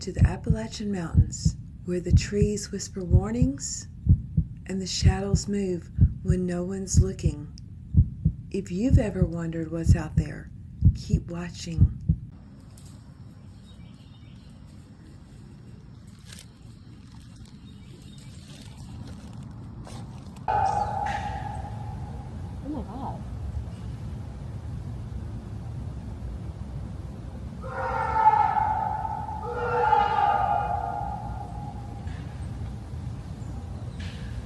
to the Appalachian Mountains, where the trees whisper warnings and the shadows move when no one's looking. If you've ever wondered what's out there, keep watching. Oh my God.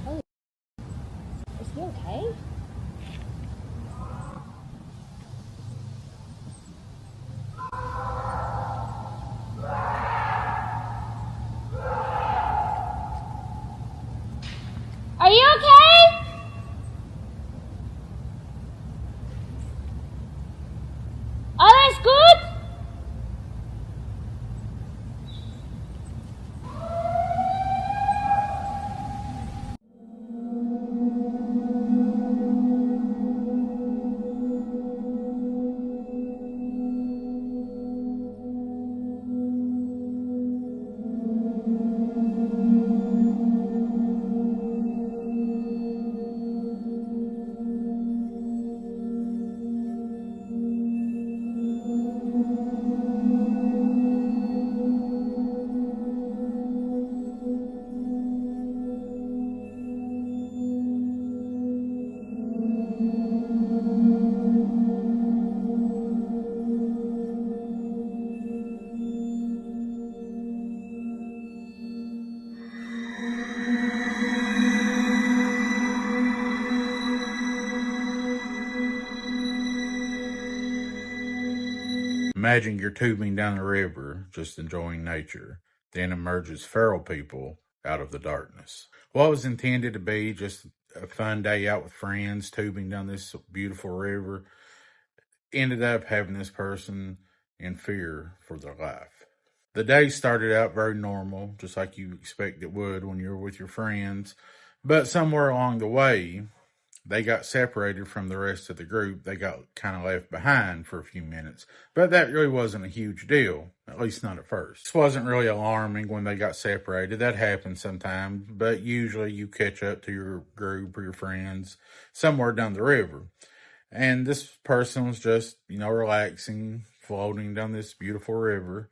Oh, is he okay? Are you okay? Alles gut? Imagine you're tubing down the river, just enjoying nature. Then emerges feral people out of the darkness. What was intended to be just a fun day out with friends, tubing down this beautiful river, ended up having this person in fear for their life. The day started out very normal, just like you expect it would when you're with your friends. But somewhere along the way, they got separated from the rest of the group. They got kind of left behind for a few minutes. But that really wasn't a huge deal, at least not at first. This wasn't really alarming when they got separated. That happens sometimes, but usually you catch up to your group or your friends somewhere down the river. And this person was just, relaxing, floating down this beautiful river.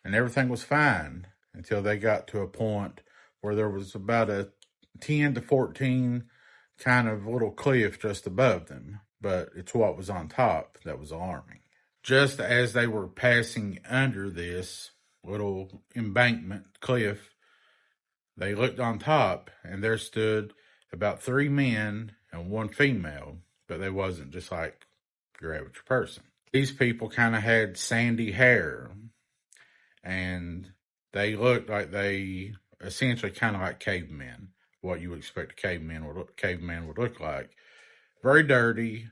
And everything was fine until they got to a point where there was about a 10 to 14 kind of little cliff just above them, but it's what was on top that was alarming. Just as they were passing under this little embankment cliff, they looked on top and there stood about 3 men and 1 female, but they wasn't just like your average person. These people kind of had sandy hair and they looked like they essentially kind of like cavemen. What you would expect a caveman would look like. Very dirty,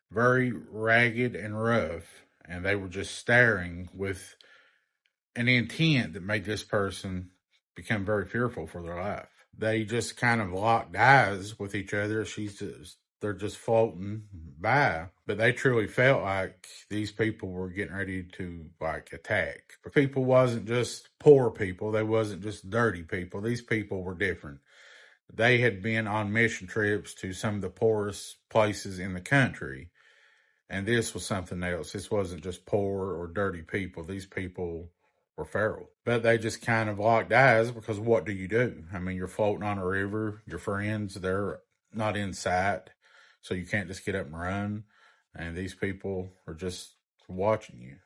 very ragged and rough, and they were just staring with an intent that made this person become very fearful for their life. They just kind of locked eyes with each other. They're just floating by, but they truly felt like these people were getting ready to attack. But people wasn't just poor people. They wasn't just dirty people. These people were different. They had been on mission trips to some of the poorest places in the country. And this was something else. This wasn't just poor or dirty people. These people were feral. But they just kind of locked eyes because what do? You're floating on a river. Your friends, they're not in sight. So you can't just get up and run. And these people are just watching you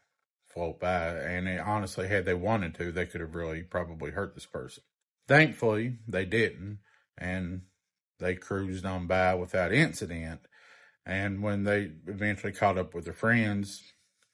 float by. And honestly, had they wanted to, they could have really probably hurt this person. Thankfully, they didn't. And they cruised on by without incident. And when they eventually caught up with their friends,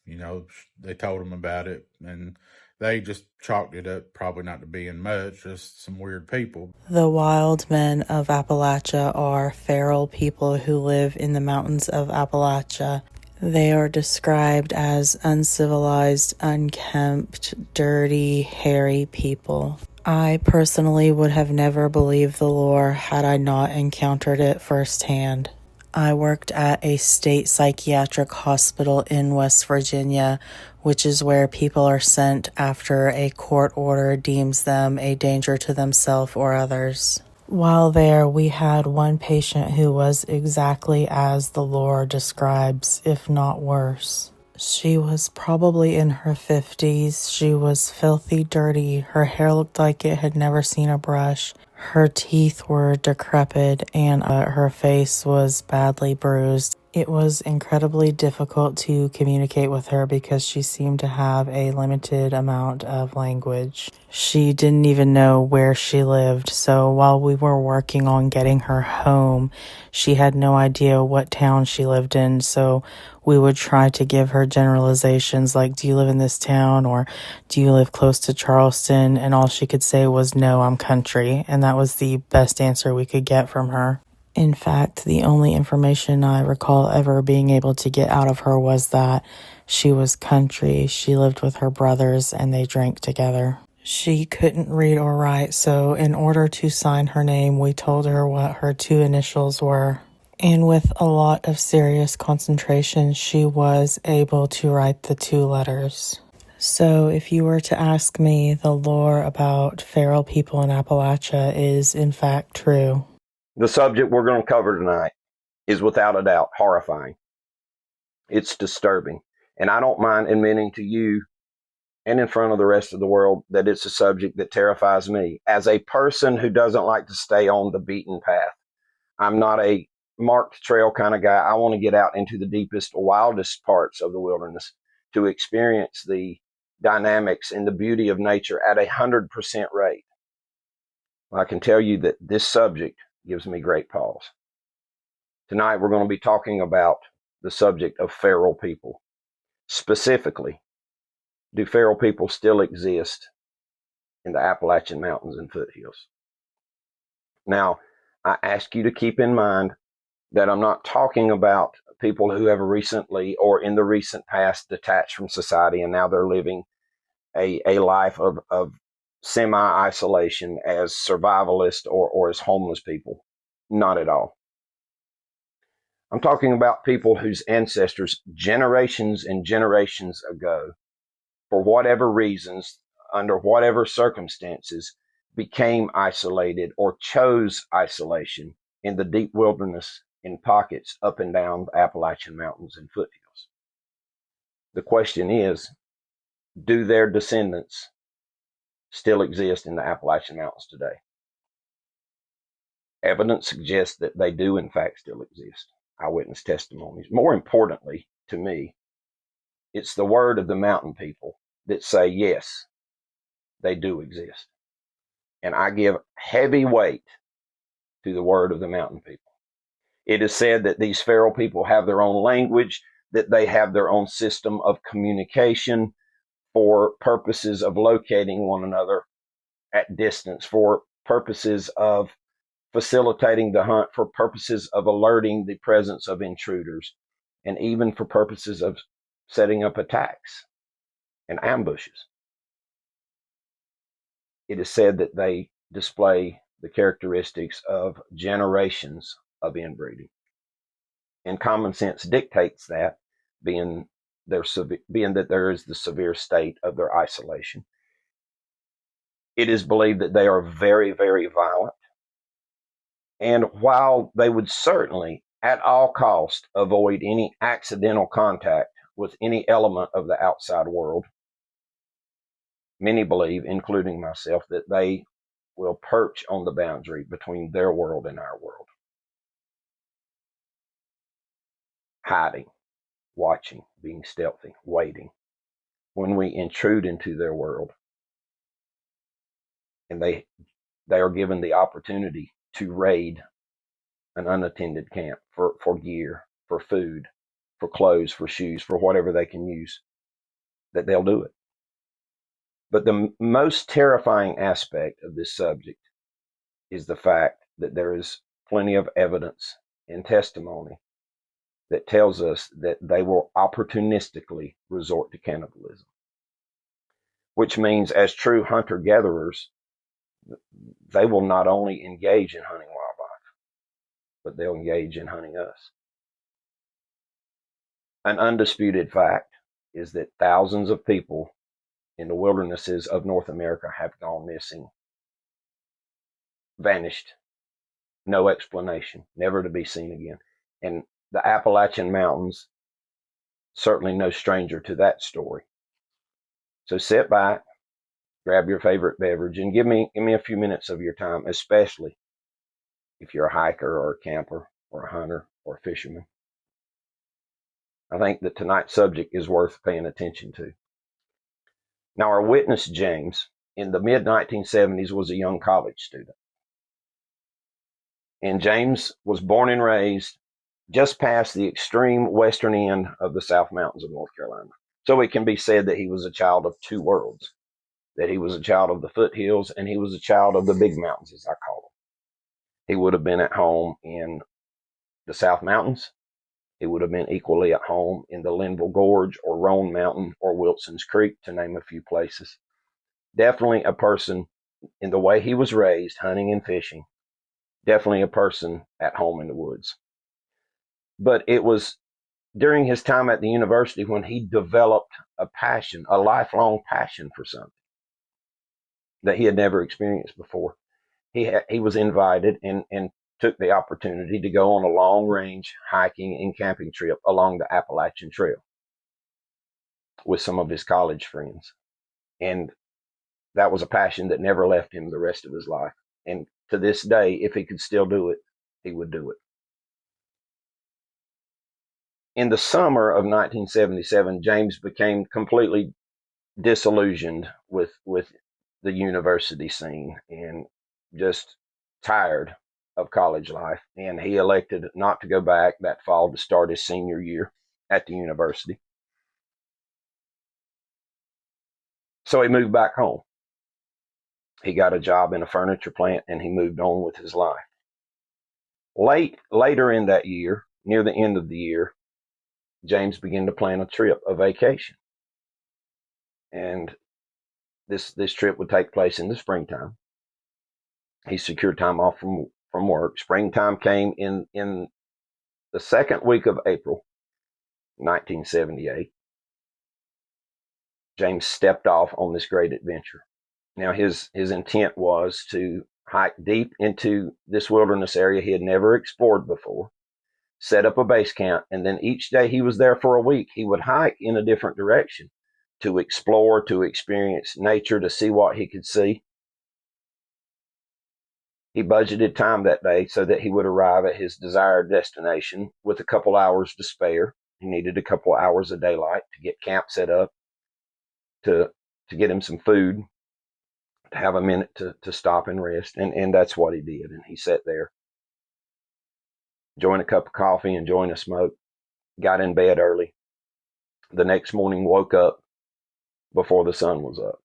they told them about it. And they just chalked it up probably not to being much, just some weird people. The wild men of Appalachia are feral people who live in the mountains of Appalachia. They are described as uncivilized, unkempt, dirty, hairy people. I personally would have never believed the lore had I not encountered it firsthand. I worked at a state psychiatric hospital in West Virginia, which is where people are sent after a court order deems them a danger to themselves or others. While there, we had one patient who was exactly as the lore describes, if not worse. She was probably in her 50s. She was filthy dirty. Her hair looked like it had never seen a brush. Her teeth were decrepit and her face was badly bruised. It was incredibly difficult to communicate with her because she seemed to have a limited amount of language. She didn't even know where she lived, so while we were working on getting her home, she had no idea what town she lived in, so we would try to give her generalizations like, do you live in this town, or do you live close to Charleston? And all she could say was, no, I'm country, and that was the best answer we could get from her. In fact, the only information I recall ever being able to get out of her was that she was country, she lived with her brothers, and they drank together. She couldn't read or write, so in order to sign her name, we told her what her 2 initials were. And with a lot of serious concentration, she was able to write the 2 letters. So if you were to ask me, the lore about feral people in Appalachia is in fact true. The subject we're going to cover tonight is without a doubt horrifying. It's disturbing. And I don't mind admitting to you and in front of the rest of the world that it's a subject that terrifies me. As a person who doesn't like to stay on the beaten path, I'm not a marked trail kind of guy. I want to get out into the deepest, wildest parts of the wilderness to experience the dynamics and the beauty of nature at 100% rate. I can tell you that this subject gives me great pause. Tonight, we're going to be talking about the subject of feral people. Specifically, do feral people still exist in the Appalachian Mountains and foothills? Now, I ask you to keep in mind that I'm not talking about people who have recently or in the recent past detached from society and now they're living a life of semi-isolation as survivalists or as homeless people. Not at all. I'm talking about people whose ancestors, generations and generations ago, for whatever reasons, under whatever circumstances, became isolated or chose isolation in the deep wilderness in pockets up and down the Appalachian Mountains and foothills. The question is, do their descendants still exist in the Appalachian Mountains today? Evidence suggests that they do, in fact, still exist. Eyewitness testimonies. More importantly, to me, it's the word of the mountain people that say, yes, they do exist. And I give heavy weight to the word of the mountain people. It is said that these feral people have their own language, that they have their own system of communication for purposes of locating one another at distance, for purposes of facilitating the hunt, for purposes of alerting the presence of intruders, and even for purposes of setting up attacks and ambushes. It is said that they display the characteristics of generations of inbreeding. And common sense dictates that, being that there is the severe state of their isolation. It is believed that they are very, very violent. And while they would certainly, at all cost, avoid any accidental contact with any element of the outside world, many believe, including myself, that they will perch on the boundary between their world and our world. Hiding, watching, being stealthy, waiting. When we intrude into their world, and they are given the opportunity to raid an unattended camp for gear, for food, for clothes, for shoes, for whatever they can use, that they'll do it. But the most terrifying aspect of this subject is the fact that there is plenty of evidence and testimony that tells us that they will opportunistically resort to cannibalism, which means as true hunter-gatherers, they will not only engage in hunting wildlife, but they'll engage in hunting us. An undisputed fact is that thousands of people in the wildernesses of North America have gone missing, vanished, no explanation, never to be seen again. And the Appalachian Mountains, certainly no stranger to that story. So sit back, grab your favorite beverage, and give me a few minutes of your time, especially if you're a hiker or a camper or a hunter or a fisherman. I think that tonight's subject is worth paying attention to. Now, our witness, James, in the mid-1970s was a young college student. And James was born and raised just past the extreme western end of the South Mountains of North Carolina. So it can be said that he was a child of two worlds, that he was a child of the foothills and he was a child of the big mountains, as I call them. He would have been at home in the South Mountains. He would have been equally at home in the Linville Gorge or Roan Mountain or Wilson's Creek, to name a few places. Definitely a person, in the way he was raised, hunting and fishing, definitely a person at home in the woods. But it was during his time at the university when he developed a passion, a lifelong passion for something that he had never experienced before. He was invited and took the opportunity to go on a long-range hiking and camping trip along the Appalachian Trail with some of his college friends. And that was a passion that never left him the rest of his life. And to this day, if he could still do it, he would do it. In the summer of 1977, James became completely disillusioned with the university scene and just tired of college life. And he elected not to go back that fall to start his senior year at the university. So he moved back home. He got a job in a furniture plant and he moved on with his life. Later in that year, near the end of the year, James began to plan a trip, a vacation. And this trip would take place in the springtime. He secured time off from work. Springtime came in the second week of April, 1978. James stepped off on this great adventure. Now, his intent was to hike deep into this wilderness area he had never explored before, set up a base camp, and then each day he was there for a week, he would hike in a different direction to explore, to experience nature, to see what he could see. He budgeted time that day so that he would arrive at his desired destination with a couple hours to spare. He needed a couple hours of daylight to get camp set up, to get him some food, to have a minute to stop and rest. And that's what he did. And he sat there, enjoying a cup of coffee, enjoying a smoke, got in bed early. The next morning woke up before the sun was up.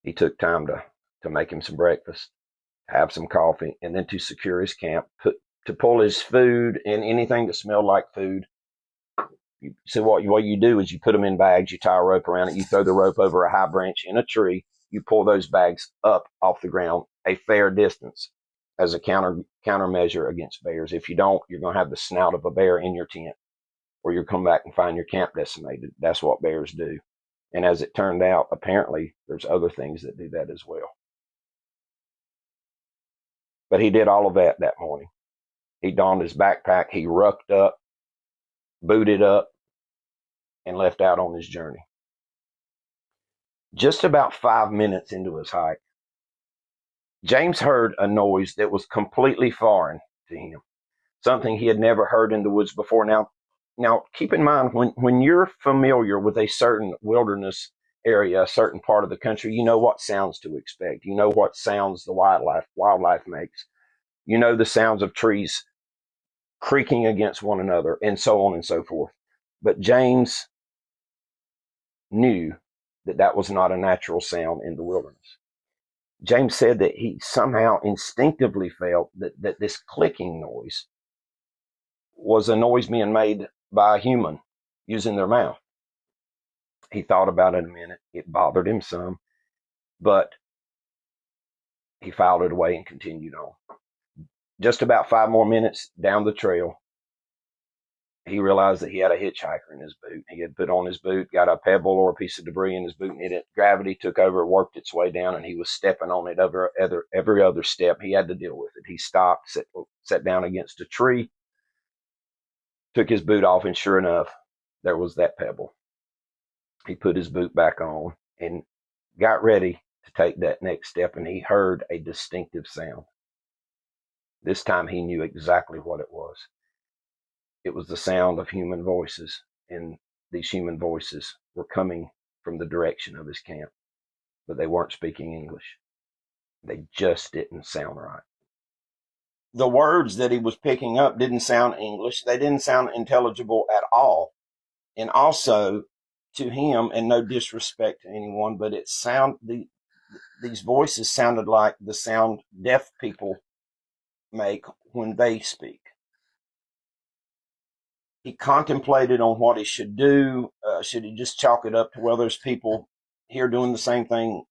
He took time to make him some breakfast, have some coffee, and then to secure his camp, to pull his food and anything that smelled like food. So what you do is you put them in bags, you tie a rope around it, you throw the rope over a high branch in a tree, you pull those bags up off the ground a fair distance as a countermeasure against bears. If you don't, you're going to have the snout of a bear in your tent, or you'll come back and find your camp decimated. That's what bears do. And as it turned out, apparently there's other things that do that as well. But he did all of that morning. He donned his backpack, he rucked up, booted up, and left out on his journey. Just about 5 minutes into his hike, James heard a noise that was completely foreign to him, something he had never heard in the woods before. Now keep in mind, when you're familiar with a certain wilderness area, a certain part of the country, you know what sounds to expect. You know what sounds the wildlife makes. You know the sounds of trees creaking against one another, and so on and so forth. But James knew that was not a natural sound in the wilderness. James said that he somehow instinctively felt that this clicking noise was a noise being made by a human using their mouth. He thought about it a minute. It bothered him some, but he filed it away and continued on. Just about 5 more minutes down the trail, he realized that he had a hitchhiker in his boot. He had put on his boot, got a pebble or a piece of debris in his boot, and gravity took over, worked its way down, and he was stepping on it every other step. He had to deal with it. He stopped, sat down against a tree, took his boot off, and sure enough, there was that pebble. He put his boot back on and got ready to take that next step, and he heard a distinctive sound. This time he knew exactly what it was. It was the sound of human voices, and these human voices were coming from the direction of his camp, but they weren't speaking English. They just didn't sound right. The words that he was picking up didn't sound English. They didn't sound intelligible at all. And also, to him, and no disrespect to anyone, but these voices sounded like the sound deaf people make when they speak. He contemplated on what he should do. Should he just chalk it up to, well, there's people here doing the same thing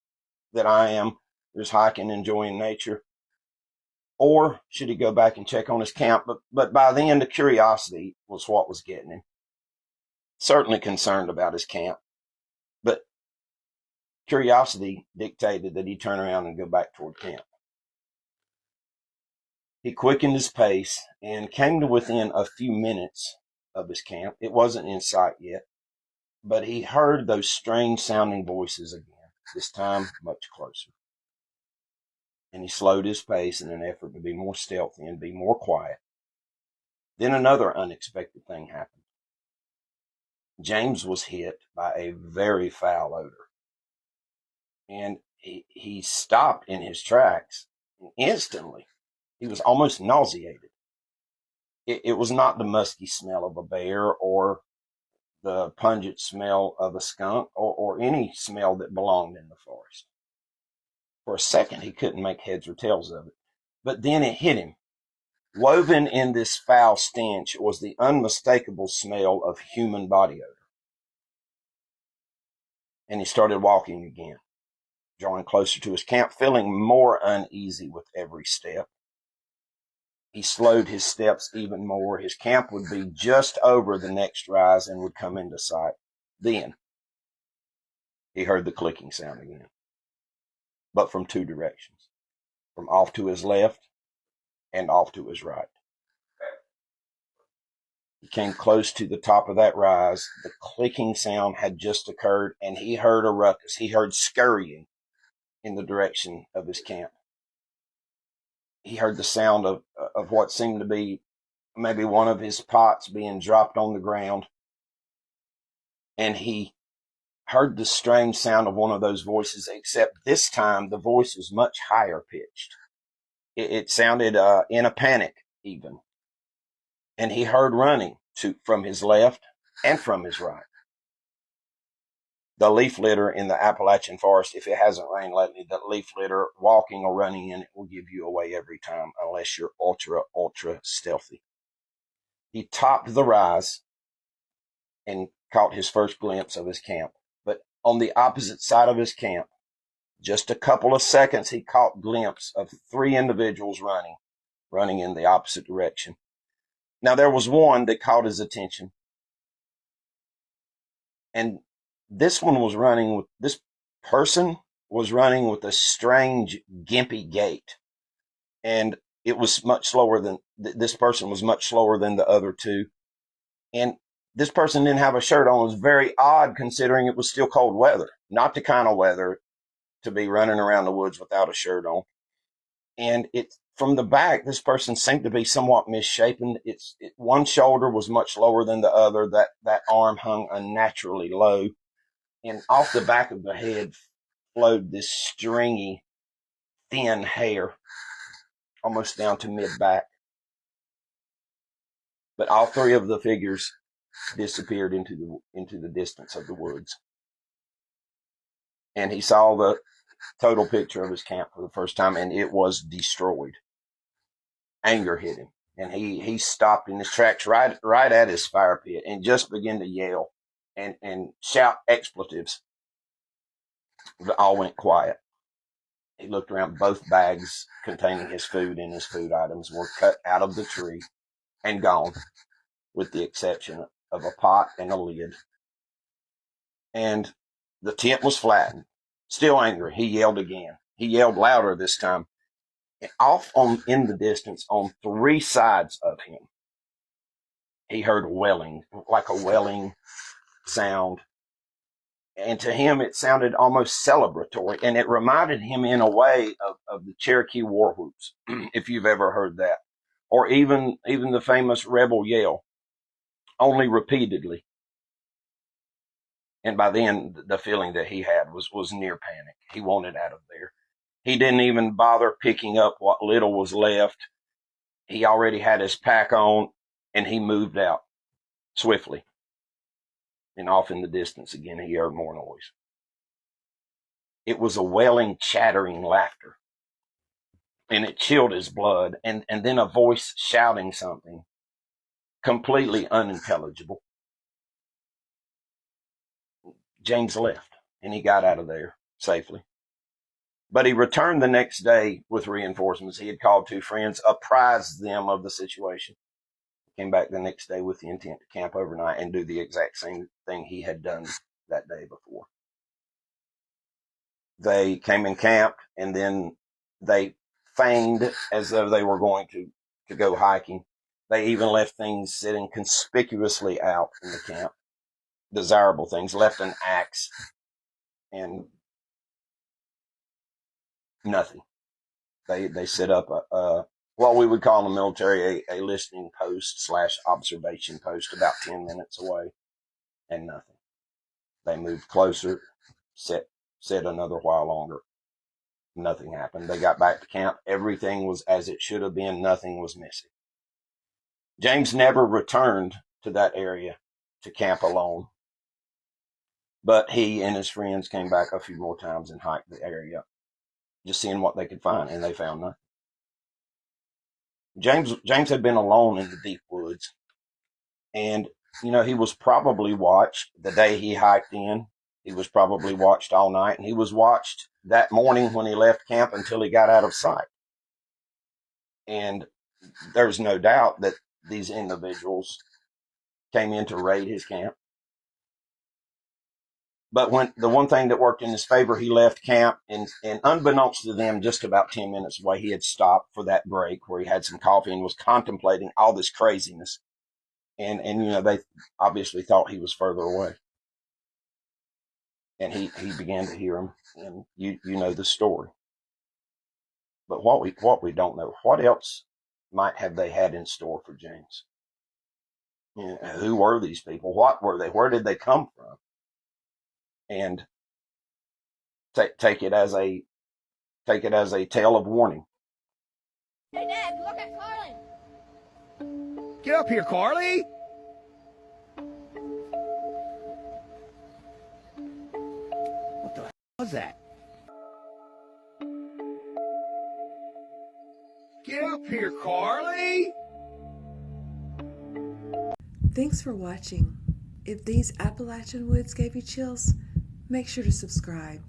that I am. There's hiking, enjoying nature. Or should he go back and check on his camp? But by then, the curiosity was what was getting him. Certainly concerned about his camp. But curiosity dictated that he turn around and go back toward camp. He quickened his pace and came to within a few minutes of his camp. It wasn't in sight yet, but he heard those strange sounding voices again, this time much closer. And he slowed his pace in an effort to be more stealthy and be more quiet. Then another unexpected thing happened. James was hit by a very foul odor. And he stopped in his tracks. And instantly, he was almost nauseated. It was not the musky smell of a bear or the pungent smell of a skunk or any smell that belonged in the forest. For a second, he couldn't make heads or tails of it. But then it hit him. Woven in this foul stench was the unmistakable smell of human body odor. And he started walking again, drawing closer to his camp, feeling more uneasy with every step. He slowed his steps even more. His camp would be just over the next rise and would come into sight. Then he heard the clicking sound again, but from two directions, from off to his left and off to his right. He came close to the top of that rise. The clicking sound had just occurred, and he heard a ruckus. He heard scurrying in the direction of his camp. He heard the sound of what seemed to be maybe one of his pots being dropped on the ground. And he heard the strange sound of one of those voices, except this time the voice was much higher pitched. It sounded in a panic even. And he heard running from his left and from his right. The leaf litter in the Appalachian forest, if it hasn't rained lately, the leaf litter, walking or running in it, will give you away every time unless you're ultra stealthy. He topped the rise and caught his first glimpse of his camp. But on the opposite side of his camp, just a couple of seconds, he caught a glimpse of three individuals running in the opposite direction. Now, there was one that caught his attention. And this person was running with a strange, gimpy gait. And it was much slower this person was much slower than the other two. And this person didn't have a shirt on. It was very odd considering it was still cold weather. Not the kind of weather to be running around the woods without a shirt on. And from the back, this person seemed to be somewhat misshapen. One shoulder was much lower than the other. That arm hung unnaturally low. And off the back of the head flowed this stringy, thin hair, almost down to mid-back. But all three of the figures disappeared into the distance of the woods. And he saw the total picture of his camp for the first time, and it was destroyed. Anger hit him, and he stopped in his tracks right at his fire pit and just began to yell and shout expletives. But all went quiet. He looked around. Both bags containing his food and his food items were cut out of the tree and gone. with the exception of a pot and a lid. And the tent was flattened. Still angry, he yelled again. He yelled louder this time. Off in the distance, on 3 sides of him, he heard wailing, like a wailing sound. And to him, it sounded almost celebratory, and it reminded him in a way of the Cherokee war whoops, if you've ever heard that, or even the famous rebel yell, only repeatedly. And by then, the feeling that he had was near panic. He wanted out of there. He didn't even bother picking up what little was left. He already had his pack on, and he moved out swiftly. And off in the distance again, he heard more noise. It was a wailing, chattering laughter. And it chilled his blood. And then a voice shouting something completely unintelligible. James left, and he got out of there safely. But he returned the next day with reinforcements. He had called 2 friends, apprised them of the situation. Came back the next day with the intent to camp overnight and do the exact same thing he had done that day before. They came and camped, and then they feigned as though they were going to go hiking. They even left things sitting conspicuously out in the camp. Desirable things, left an axe and nothing. They set up what we would call in the military a listening post / observation post about 10 minutes away, and nothing. They moved closer, set another while longer. Nothing happened. They got back to camp. Everything was as it should have been. Nothing was missing. James never returned to that area to camp alone, but he and his friends came back a few more times and hiked the area, just seeing what they could find, and they found nothing. James had been alone in the deep woods, and he was probably watched the day he hiked in. He was probably watched all night, and he was watched that morning when he left camp until he got out of sight. And there's no doubt that these individuals came in to raid his camp. But when the one thing that worked in his favor, he left camp, and unbeknownst to them, just about 10 minutes away, he had stopped for that break where he had some coffee and was contemplating all this craziness. And they obviously thought he was further away. And he began to hear him, and you know the story. But what we don't know, what else might have they had in store for James? Who were these people? What were they? Where did they come from? And take it as a tale of warning. Hey, Dad, look at Carly. Get up here, Carly! What the hell was that? Get up here, Carly! Thanks for watching. If these Appalachian woods gave you chills, make sure to subscribe.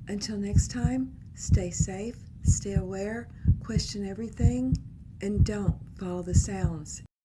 Until next time, stay safe, stay aware, question everything, and don't follow the sounds